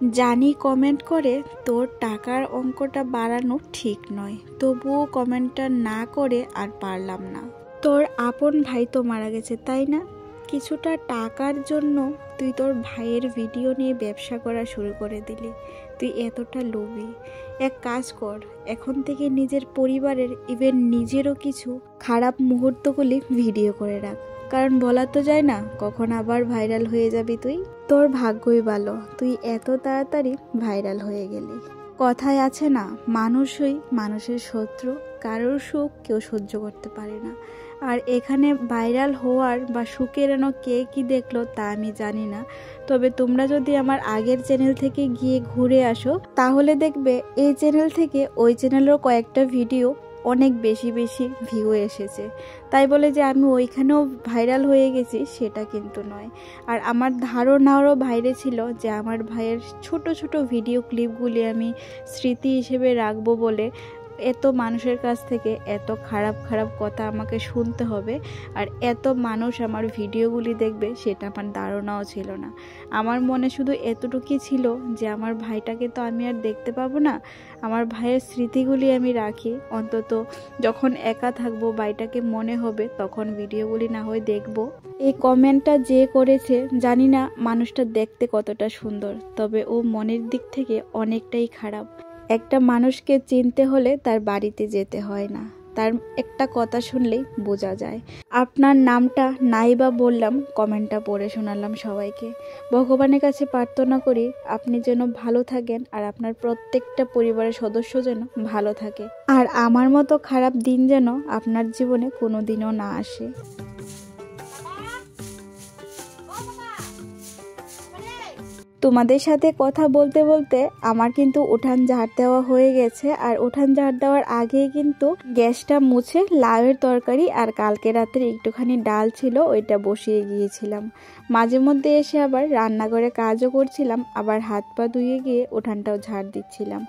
জানি কমেন্ট করে তোর টাকার অঙ্কটা বাড়ানো ঠিক নয়, তবুও কমেন্টটা না করে আর পারলাম না। তোর আপন ভাই তো মারা গেছে, তাই না? কিছুটা টাকার জন্য তুই তোর ভাইয়ের ভিডিও নিয়ে ব্যবসা করা শুরু করে দিলি। তুই এতটা লোভী। এক কাজ কর, এখন থেকে নিজের পরিবারের ইভেন নিজেরও কিছু খারাপ মুহূর্তগুলি ভিডিও করে রাখ, কারণ বলা তো যায় না কখন আবার ভাইরাল হয়ে যাবি তুই। তোর ভাগ্যই ভালো, তুই এত তাড়াতাড়ি ভাইরাল হয়ে গেলি। কথায় আছে না, মানুষই মানুষের শত্রু, কারোর সুখ কেউ সহ্য করতে পারে না। আর এখানে ভাইরাল হওয়ার বা সুখের এনো কে কি দেখলো তা আমি জানি না, তবে তোমরা যদি আমার আগের চ্যানেল থেকে গিয়ে ঘুরে আসো তাহলে দেখবে এই চ্যানেল থেকে ওই চ্যানেলের কয়েকটা ভিডিও অনেক বেশি ভিউ এসেছে। তাই বলে যে আমি ওইখানেও ভাইরাল হয়ে গেছি সেটা কিন্তু নয়। আর আমার ধারণারও বাইরে ছিল যে আমার ভাইয়ের ছোট ছোট ভিডিও ক্লিপগুলি আমি স্মৃতি হিসেবে রাখবো বলে এত মানুষের কাছ থেকে এত খারাপ খারাপ কথা আমাকে শুনতে হবে আর এত মানুষ আমার ভিডিওগুলি দেখবে সেটা আমার ধারণাও ছিল না। আমার মনে শুধু এতটুকুই ছিল যে আমার ভাইটাকে তো আমি আর দেখতে পাবো না, আমার ভাইয়ের স্মৃতিগুলি আমি রাখি, অন্তত যখন একা থাকবো ভাইটাকে মনে হবে তখন ভিডিওগুলি না হয় দেখবো। এই কমেন্টটা যে করেছে জানি না মানুষটা দেখতে কতটা সুন্দর, তবে ও মনের দিক থেকে অনেকটাই খারাপ। একটা মানুষকে চিনতে হলে তার বাড়িতে যেতে হয় না, তার একটা কথা শুনলেই বোঝা যায়। আপনার নামটা নাই বা বললাম, কমেন্টটা পড়ে শোনালাম সবাইকে। ভগবানের কাছে প্রার্থনা করি আপনি যেন ভালো থাকেন আর আপনার প্রত্যেকটা পরিবারের সদস্য যেন ভালো থাকে, আর আমার মতো খারাপ দিন যেন আপনার জীবনে কোনোদিনও না আসে। তোমাদের সাথে কথা বলতে বলতে আমার কিন্তু উঠান ঝাড় দেওয়া হয়ে গেছে, আর উঠান ঝাড় দেওয়ার আগেই কিন্তু গ্যাসটা মুছে লাউয়ের তরকারি আর কালকে রাতের একটুখানি ডাল ছিল ওইটা বসিয়ে গিয়েছিলাম। মাঝে মধ্যে এসে আবার রান্নাঘরে কাজও করছিলাম, আবার হাত পা ধুয়ে গিয়ে উঠানটাও ঝাড় দিচ্ছিলাম।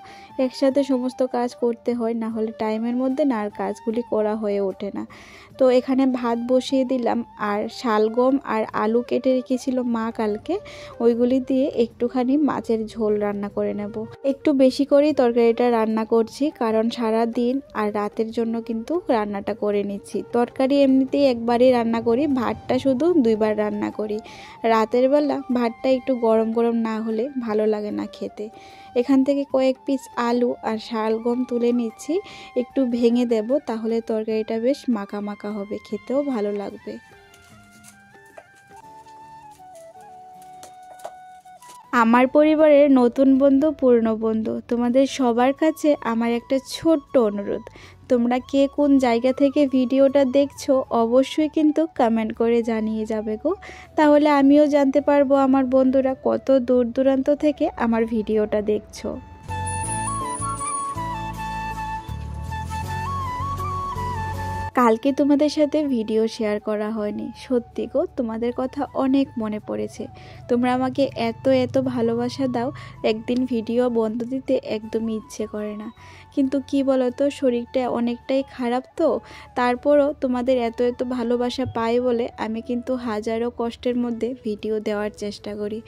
একসাথে সমস্ত কাজ করতে হয়, না হলে টাইমের মধ্যে না আর কাজগুলি করা হয়ে ওঠে না। তো এখানে ভাত বসিয়ে দিলাম, আর শালগম আর আলু কেটে রেখেছিল মা কালকে, ওইগুলি দিয়ে একটুখানি মাছের ঝোল রান্না করে নেব। একটু বেশি করেই তরকারিটা রান্না করছি, কারণ সারা দিন আর রাতের জন্য কিন্তু রান্নাটা করে নিচ্ছি। তরকারি এমনিতেই একবারই রান্না করি, ভাতটা শুধু দুইবার রান্না করি। রাতের বেলা ভাতটা একটু গরম গরম না হলে ভালো লাগে না খেতে। এখান থেকে কয়েক পিস আলু আর শালগম তুলে নিচ্ছি, একটু ভেঙে দেব, তাহলে তরকারিটা বেশ মাখা মাখা হবে, খেতেও ভালো লাগবে। আমার পরিবারের নতুন বন্ধু পুরনো বন্ধু তোমাদের সবার কাছে আমার একটা ছোট্ট অনুরোধ, তোমরা কে কোন জায়গা থেকে ভিডিওটা দেখছো অবশ্যই কিন্তু কমেন্ট করে জানিয়ে যাবে গো, তাহলে আমিও জানতে পারবো আমার বন্ধুরা কত দূর দূরান্ত থেকে আমার ভিডিওটা দেখছো। কালকে তোমাদের সাথে ভিডিও শেয়ার করা হয়নি, সত্যি গো তোমাদের কথা অনেক মনে পড়েছে। তোমরা আমাকে এত এত ভালোবাসা দাও, একদিন ভিডিও বন্ধ দিতে একদমই ইচ্ছে করে না। কিন্তু কি বলো তো, শরীরটা অনেকটাই খারাপ, তো তারপরও তোমাদের এত এত ভালোবাসা পাই বলে আমি কিন্তু হাজারো কষ্টের মধ্যে ভিডিও দেওয়ার চেষ্টা করি।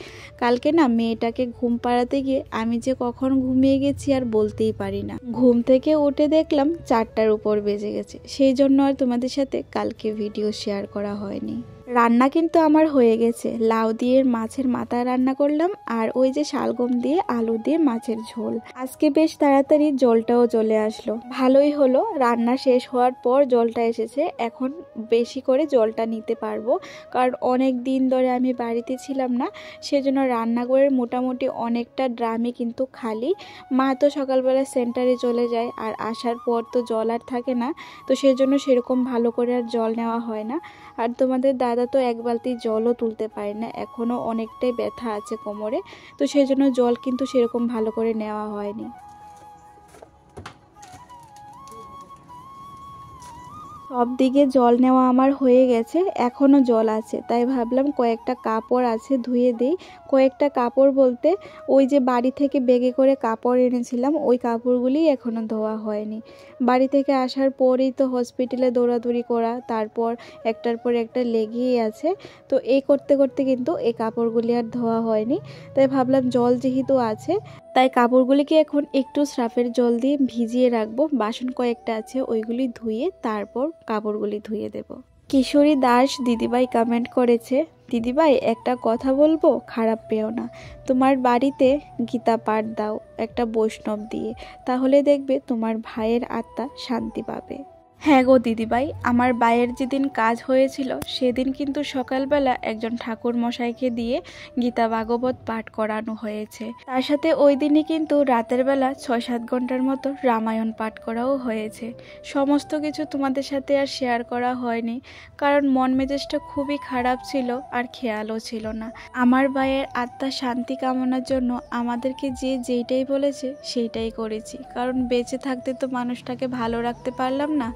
কালকে না মেয়েটাকে ঘুম পাড়াতে গিয়ে আমি যে কখন ঘুমিয়ে গেছি আর বলতেই পারি না। ঘুম থেকে উঠে দেখলাম 4টার উপর বেজে গেছে, সেই জন্য আর তোমাদের সাথে কালকে ভিডিও শেয়ার করা হয়নি। রান্না কিন্তু আমার হয়ে গেছে, লাউ দিয়ে মাছের মাথা রান্না করলাম, আর ওই যে শালগম দিয়ে আলু দিয়ে মাছের ঝোল। আজকে বেশ তাড়াতাড়ি জলটাও চলে আসলো, ভালোই হলো। রান্না শেষ হওয়ার পর জলটা এসেছে, এখন বেশি করে জলটা নিতে পারবো, কারণ অনেক দিন ধরে আমি বাড়িতে ছিলাম না, সেজন্য রান্নাঘরের মোটামুটি অনেকটা ড্রামই কিন্তু খালি। মা তো সকালবেলা সেন্টারে চলে যায়, আর আসার পর তো জল আর থাকে না, তো সেজন্য সেরকম ভালো করে আর জল নেওয়া হয় না। আর তোমাদের দাদা তো এক বালতি জলও তুলতে পারে না, এখনও অনেকটাই ব্যথা আছে কোমরে, তো সেই জন্য জল কিন্তু সেরকম ভালো করে নেওয়া হয়নি। সব দিকে জল নেওয়া আমার হয়ে গেছে, এখনও জল আছে, তাই ভাবলাম কয়েকটা কাপড় আছে ধুয়ে দিই। কয়েকটা কাপড় বলতে ওই যে বাড়ি থেকে বেগে করে কাপড় এনেছিলাম, ওই কাপড়গুলি এখনও ধোয়া হয়নি। বাড়ি থেকে আসার পরেই তো হসপিটালে দৌড়াদৌড়ি করা, তারপর একটার পর একটা লেগেই আছে। তো এই করতে করতে কিন্তু এই কাপড়গুলি আর ধোয়া হয়নি। তাই ভাবলাম জল যেহেতু আছে, তাই কাপড়গুলিকে এখন একটু সার্ফের জল দিয়ে ভিজিয়ে রাখবো। বাসন কয়েকটা আছে, ওইগুলি ধুয়ে তারপর কাপড়গুলি ধুয়ে দেব। কিশোরী দাস দিদিভাই কমেন্ট করেছে, দিদিভাই একটা কথা বলবো, খারাপ পেও না। তোমার বাড়িতে গীতা পাঠ দাও একটা বৈষ্ণব দিয়ে, তাহলে দেখবে তোমার ভাইয়ের আত্মা শান্তি পাবে। হ্যাঁ গো দিদিভাই, আমার ভাইয়ের যেদিন কাজ হয়েছিল সেদিন কিন্তু সকালবেলা একজন ঠাকুর মশাইকে দিয়ে গীতা ভাগবত পাঠ করানো হয়েছে। তার সাথে ওই দিনই কিন্তু রাতের বেলা 6-7 ঘন্টার মতো রামায়ণ পাঠ করাও হয়েছে। সমস্ত কিছু তোমাদের সাথে আর শেয়ার করা হয়নি, কারণ মন মেজাজটা খুবই খারাপ ছিল আর খেয়ালও ছিল না। আমার ভাইয়ের আত্মা শান্তি কামনার জন্য আমাদেরকে যে যেইটাই বলেছে সেইটাই করেছি, কারণ বেঁচে থাকতে তো মানুষটাকে ভালো রাখতে পারলাম না।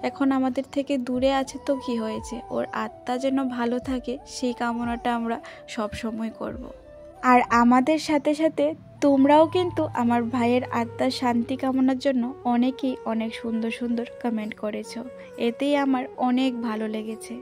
এখন আমাদের থেকে দূরে আছে তো কি হয়েছে, ওর আত্মা যেন ভালো থাকে সেই কামনাটা আমরা সব সময় করব। আর আমাদের সাথে সাথে তোমরাও কিন্তু আমার ভাইয়ের আত্মার শান্তি কামনার জন্য অনেকেই অনেক সুন্দর সুন্দর কমেন্ট করেছো, এতেই আমার অনেক ভালো লেগেছে।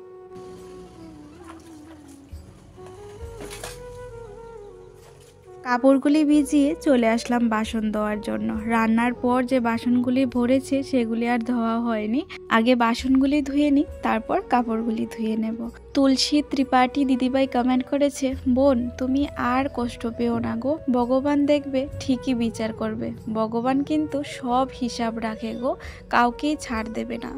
কাপড়গুলি ভিজিয়ে চলে আসলাম বাসন ধোয়ার জন্য। রান্নার পর যে বাসনগুলি ভরেছে সেগুলি আর ধোয়া হয়নি, আগে বাসনগুলি ধুয়ে নিই, তারপর কাপড়গুলি ধুয়ে নেব। তুলসী ত্রিপাঠী দিদিভাই কমেন্ট করেছে, বোন তুমি আর কষ্ট পেও না গো, ভগবান দেখবে ঠিকই বিচার করবে। ভগবান কিন্তু সব হিসাব রাখে গো, কাউকেই ছাড় দেবে না।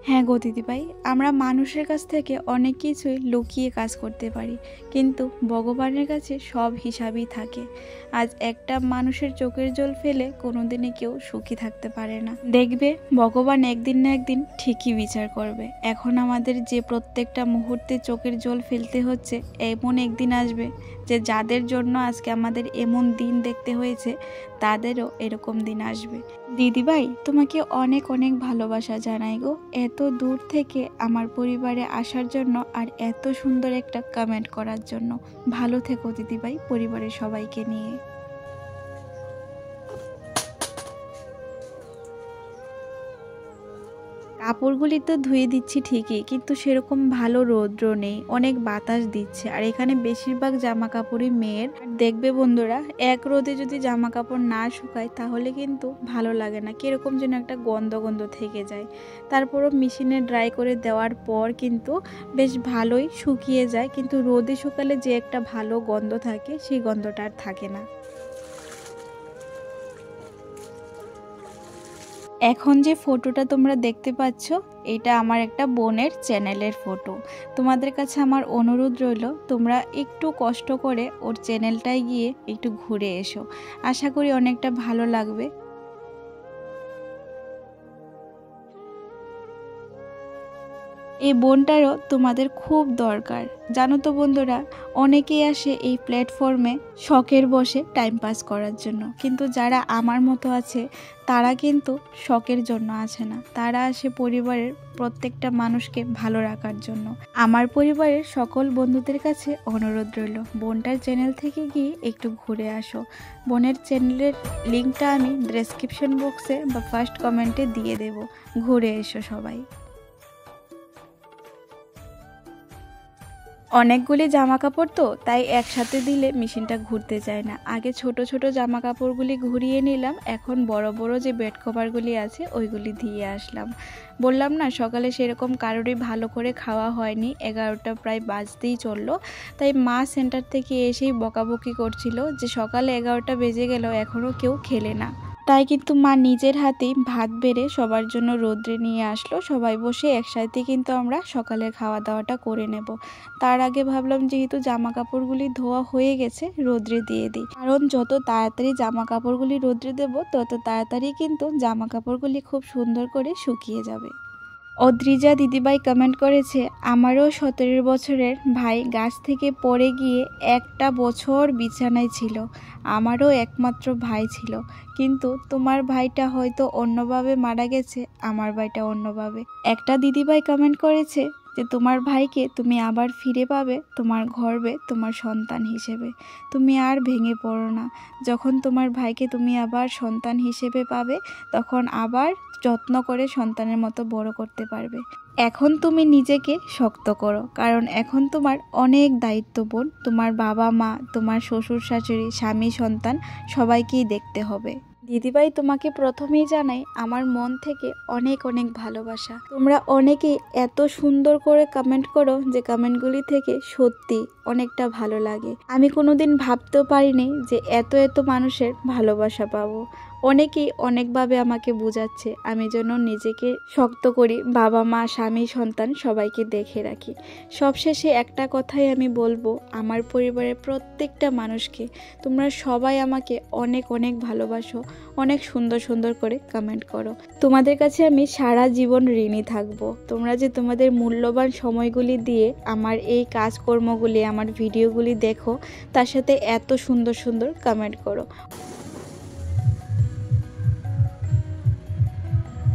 হ্যাঁ গো দিদিভাই, আমরা মানুষের কাছ থেকে অনেক কিছুই লুকিয়ে কাজ করতে পারি, কিন্তু ভগবানের কাছে সব হিসাবই থাকে। আজ একটা মানুষের চোখের জল ফেলে কোনোদিনই কেউ সুখী থাকতে পারে না। দেখবে ভগবান একদিন না একদিন ঠিকই বিচার করবে। এখন আমাদের যে প্রত্যেকটা মুহূর্তে চোখের জল ফেলতে হচ্ছে, এমন একদিন আসবে যে যাদের জন্য আজকে আমাদের এমন দিন দেখতে হয়েছে তাদেরও এরকম দিন আসবে। দিদিভাই তোমাকে অনেক অনেক ভালোবাসা জানাই গো, এত দূর থেকে আমার পরিবারে আসার জন্য আর এত সুন্দর একটা কমেন্ট করার জন্য। ভালো থেকো দিদিভাই পরিবারের সবাইকে নিয়ে। কাপড়গুলি তো ধুয়ে দিচ্ছি ঠিকই, কিন্তু সেরকম ভালো রৌদ্র নেই, অনেক বাতাস দিচ্ছে, আর এখানে বেশিরভাগ জামা কাপড়ই মেয়ের। দেখবে বন্ধুরা, এক রোদে যদি জামা কাপড় না শুকায় তাহলে কিন্তু ভালো লাগে না, কিরকম যেন একটা গন্ধ গন্ধ থেকে যায়। তারপরও মেশিনে ড্রাই করে দেওয়ার পর কিন্তু বেশ ভালোই শুকিয়ে যায়, কিন্তু রোদে শুকালে যে একটা ভালো গন্ধ থাকে সেই গন্ধটা আর থাকে না। এখন যে ফটোটা তোমরা দেখতে পাচ্ছ, এটা আমার একটা বোনের চ্যানেলের ফটো। তোমাদের কাছে আমার অনুরোধ রইল, তোমরা একটু কষ্ট করে ওর চ্যানেলটায় গিয়ে একটু ঘুরে এসো, আশা করি অনেকটা ভালো লাগবে। এই বোনটারও তোমাদের খুব দরকার, জানো তো বন্ধুরা। অনেকেই আসে এই প্ল্যাটফর্মে শখের বসে টাইম পাস করার জন্য, কিন্তু যারা আমার মতো আছে তারা কিন্তু শখের জন্য আসে না, তারা আসে পরিবারের প্রত্যেকটা মানুষকে ভালো রাখার জন্য। আমার পরিবারের সকল বন্ধুদের কাছে অনুরোধ রইল, বোনটার চ্যানেল থেকে গিয়ে একটু ঘুরে আসো। বোনের চ্যানেলের লিঙ্কটা আমি ডেসক্রিপশন বক্সে বা ফার্স্ট কমেন্টে দিয়ে দেব, ঘুরে এসো সবাই। অনেকগুলি জামা কাপড় তো, তাই একসাথে দিলে মেশিনটা ঘুরতে চায় না। আগে ছোট ছোট জামা কাপড়গুলি ঘুরিয়ে নিলাম, এখন বড় বড় যে বেড কভারগুলি আছে ওইগুলি দিয়ে আসলাম। বললাম না সকালে সেরকম কারোরই ভালো করে খাওয়া হয়নি, 11টা প্রায় বাজতেই চললো। তাই মা সেন্টার থেকে এসেই বকাবকি করছিল যে সকালে 11টা বেজে গেল এখনও কেউ খেলে না। তাই কিন্তু মা নিজের হাতেই ভাত বেড়ে সবার জন্য রোদ্রে নিয়ে আসলো। সবাই বসে একসাথে কিন্তু আমরা সকালের খাওয়া দাওয়াটা করে নেব। তার আগে ভাবলাম যেহেতু জামা কাপড়গুলি ধোয়া হয়ে গেছে রোদ্রে দিয়ে দিই, কারণ যত তাড়াতাড়ি জামা কাপড়গুলি রোদ্রে দেব তত তাড়াতাড়ি কিন্তু জামা কাপড়গুলি খুব সুন্দর করে শুকিয়ে যাবে। অদ্রিজা দিদিভাই কমেন্ট করেছে, আমারও 17 বছরের ভাই গাছ থেকে পড়ে গিয়ে একটা বছর বিছানায় ছিল। আমারও একমাত্র ভাই ছিল, কিন্তু তোমার ভাইটা হয়তো অন্যভাবে মারা গেছে, আমার ভাইটা অন্যভাবে। একটা দিদিভাই কমেন্ট করেছে যে তোমার ভাইকে তুমি আবার ফিরে পাবে তোমার গর্ভে তোমার সন্তান হিসেবে। তুমি আর ভেঙে পড়ো না, যখন তোমার ভাইকে তুমি আবার সন্তান হিসেবে পাবে তখন আবার যত্ন করে সন্তানের মতো বড় করতে পারবে। এখন তুমি নিজেকে শক্ত করো, কারণ এখন তোমার অনেক দায়িত্ববোধ। তোমার বাবা মা, তোমার শ্বশুর শাশুড়ি, স্বামী, সন্তান সবাইকেই দেখতে হবে। দিদিভাই তোমাকে প্রথমেই জানাই আমার মন থেকে অনেক অনেক ভালোবাসা। তোমরা অনেকেই এত সুন্দর করে কমেন্ট করো যে কমেন্টগুলি থেকে সত্যি অনেকটা ভালো লাগে। আমি কোনোদিন ভাবতেও পারিনি যে এত এত মানুষের ভালোবাসা পাবো। অনেকেই অনেকভাবে আমাকে বোঝাচ্ছে আমি যেন নিজেকে শক্ত করি, বাবা মা, স্বামী, সন্তান সবাইকে দেখে রাখি। সবশেষে একটা কথাই আমি বলবো আমার পরিবারের প্রত্যেকটা মানুষকে, তোমরা সবাই আমাকে অনেক অনেক ভালোবাসো, অনেক সুন্দর সুন্দর করে কমেন্ট করো। তোমাদের কাছে আমি সারা জীবন ঋণী থাকবো। তোমরা যে তোমাদের মূল্যবান সময়গুলি দিয়ে আমার এই কাজকর্মগুলি, আমার ভিডিওগুলি দেখো, তার সাথে এত সুন্দর সুন্দর কমেন্ট করো।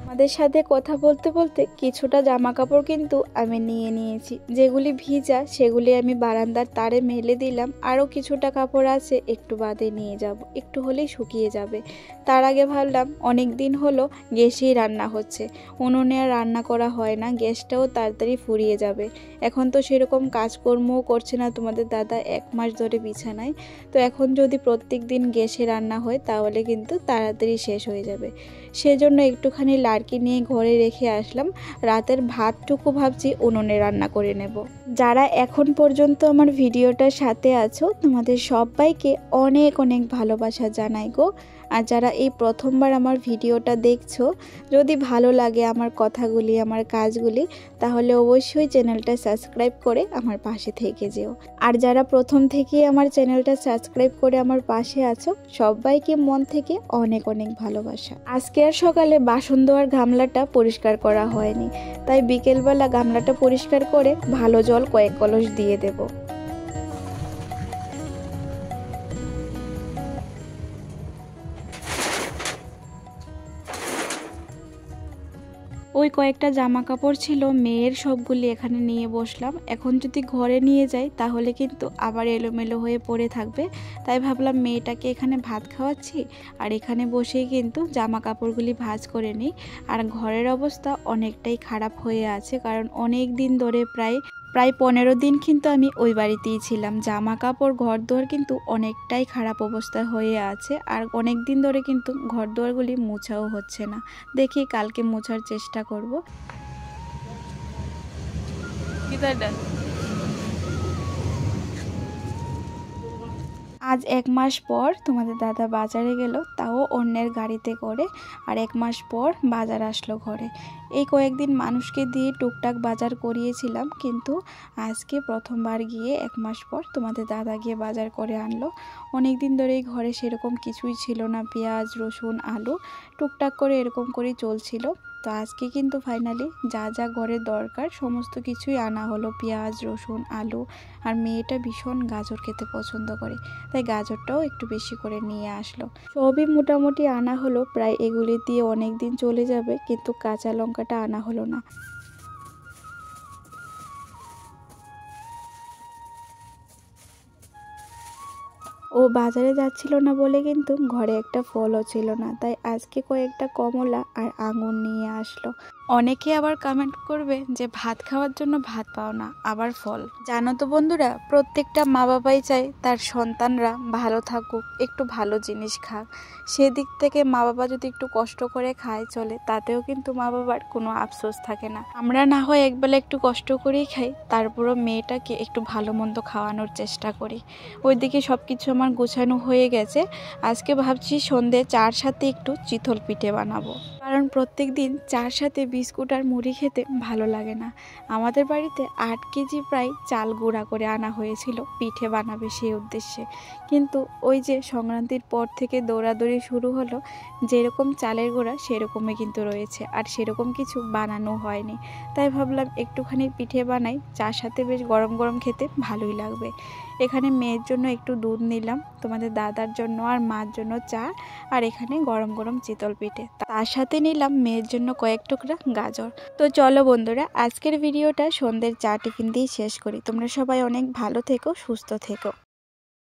আমাদের সাথে কথা বলতে বলতে কিছুটা জামা কাপড় কিন্তু আমি নিয়ে নিয়েছি। যেগুলি ভিজা সেগুলি আমি বারান্দার তারে মেলে দিলাম। আরও কিছুটা কাপড় আছে, একটু বাদে নিয়ে যাব, একটু হলেই শুকিয়ে যাবে। তার আগে ভাবলাম অনেক দিন হলো গ্যাসেই রান্না হচ্ছে, উনুনে আর রান্না করা হয় না, গ্যাসটাও তাড়াতাড়ি ফুরিয়ে যাবে। এখন তো সেরকম কাজকর্মও করছে না তোমাদের দাদা, 1 মাস ধরে বিছানায়। তো এখন যদি প্রত্যেক দিন গ্যাসে রান্না হয় তাহলে কিন্তু তাড়াতাড়ি শেষ হয়ে যাবে। সেজন্য একটুখানি লাড়কি নিয়ে ঘরে রেখে আসলাম। রাতের ভাতটুকু ভাবছি উনুনে রান্না করে নেব। যারা এখন পর্যন্ত আমার ভিডিওটার সাথে আছো তোমাদের সবাইকে অনেক অনেক ভালোবাসা জানাই গো। আর যারা এই প্রথমবার আমার ভিডিওটা দেখছো, যদি ভালো লাগে আমার কথাগুলি, আমার কাজগুলি, তাহলে অবশ্যই চ্যানেলটা সাবস্ক্রাইব করে আমার পাশে থেকে যেও। আর যারা প্রথম থেকেই আমার চ্যানেলটা সাবস্ক্রাইব করে আমার পাশে আছো, সবাইকে মন থেকে অনেক অনেক ভালোবাসা। আজকে আর সকালে বাসন ধোয়ার গামলাটা পরিষ্কার করা হয়নি, তাই বিকেলবেলা গামলাটা পরিষ্কার করে ভালো জল কয়েক কলস দিয়ে দেব। ওই কয়েকটা জামা কাপড় ছিল মেয়ের, সবগুলি এখানে নিয়ে বসলাম। এখন যদি ঘরে নিয়ে যাই তাহলে কিন্তু আবার এলোমেলো হয়ে পড়ে থাকবে, তাই ভাবলাম মেয়েটাকে এখানে ভাত খাওয়াচ্ছি আর এখানে বসেই কিন্তু জামা কাপড়গুলি ভাঁজ করে নিই। আর ঘরের অবস্থা অনেকটাই খারাপ হয়ে আছে, কারণ অনেক দিন ধরে প্রায় 15 দিন কিন্তু আমি ওই বাড়িতেই ছিলাম। জামা কাপড়, ঘর দুয়ার কিন্তু অনেকটাই খারাপ অবস্থা হয়ে আছে, আর অনেক দিন ধরে কিন্তু ঘর দুয়ারগুলি মোছাও হচ্ছে না। দেখি কালকে মোছার চেষ্টা করব। আজ 1 মাস পর তোমাদের দাদা বাজারে গেল, তাও অন্যের গাড়িতে করে। আর 1 মাস পর বাজার আসলো ঘরে। এই কয়েকদিন মানুষকে দিয়ে টুকটাক বাজার করিয়েছিলাম, কিন্তু আজকে প্রথমবার গিয়ে 1 মাস পর তোমাদের দাদা গিয়ে বাজার করে আনলো। অনেক দিন ধরেই ঘরে সেরকম কিছুই ছিল না, পেঁয়াজ, রসুন, আলু টুকটাক করে এরকম করেই চলছিল। তো আজকে কিন্তু ফাইনালি যা যা ঘরের দরকার সমস্ত কিছুই আনা হলো, পেঁয়াজ, রসুন, আলু। আর মেয়েটা ভীষণ গাজর খেতে পছন্দ করে, তাই গাজরটাও একটু বেশি করে নিয়ে আসলো। সবই মোটামুটি আনা হলো, প্রায় এগুলি দিয়ে অনেক দিন চলে যাবে, কিন্তু কাঁচা লঙ্কাটা আনা হলো না। ও বাজারে যাচ্ছিল না বলে কিন্তু ঘরে একটা ফলও ছিল না, তাই আজকে কয়েকটা কমলা আর আঙুর নিয়ে আসলো। অনেকে আবার কমেন্ট করবে যে ভাত খাওয়ার জন্য ভাত পাও না, আবার ফল। জানো তো বন্ধুরা, প্রত্যেকটা মা বাবাই চায় তার সন্তানরা ভালো থাকুক, একটু ভালো জিনিস খাক। সেদিক থেকে মা বাবা যদি একটু কষ্ট করে খায় চলে, তাতেও কিন্তু মা বাবার কোনো আফসোস থাকে না। আমরা না হয় একবেলা একটু কষ্ট করেই খাই, তারপরও মেয়েটাকে একটু ভালো মন্দ খাওয়ানোর চেষ্টা করি। ওইদিকে সব কিছু আমার গোছানো হয়ে গেছে। আজকে ভাবছি সন্ধে চার সাথে একটু চিতল পিঠে বানাবো, কারণ প্রত্যেক দিন চার সাথে বিস্কুট আর মুড়ি খেতে ভালো লাগে না। আমাদের বাড়িতে 8 কেজি প্রায় চাল গুঁড়া করে আনা হয়েছিল পিঠে বানাবে সেই উদ্দেশ্যে, কিন্তু ওই যে সংক্রান্তির পর থেকে দৌড়াদৌড়ি শুরু হলো, যেরকম চালের গুঁড়া সেরকমই কিন্তু রয়েছে, আর সেরকম কিছু বানানো হয়নি। তাই ভাবলাম একটুখানি পিঠে বানাই, চার সাথে বেশ গরম গরম খেতে ভালোই লাগবে। এখানে মেয়ের জন্য একটু দুধ নিলাম, তোমাদের দাদার জন্য আর মার জন্য চা, আর এখানে গরম গরম চিতল পিঠে, তার সাথে নিলাম মেয়ের জন্য কয়েক টুকরা গাজর। তো চলো বন্ধুরা, আজকের ভিডিওটা সন্ধ্যের চা টিফিন দিয়ে শেষ করি। তোমরা সবাই অনেক ভালো থেকো, সুস্থ থেকো।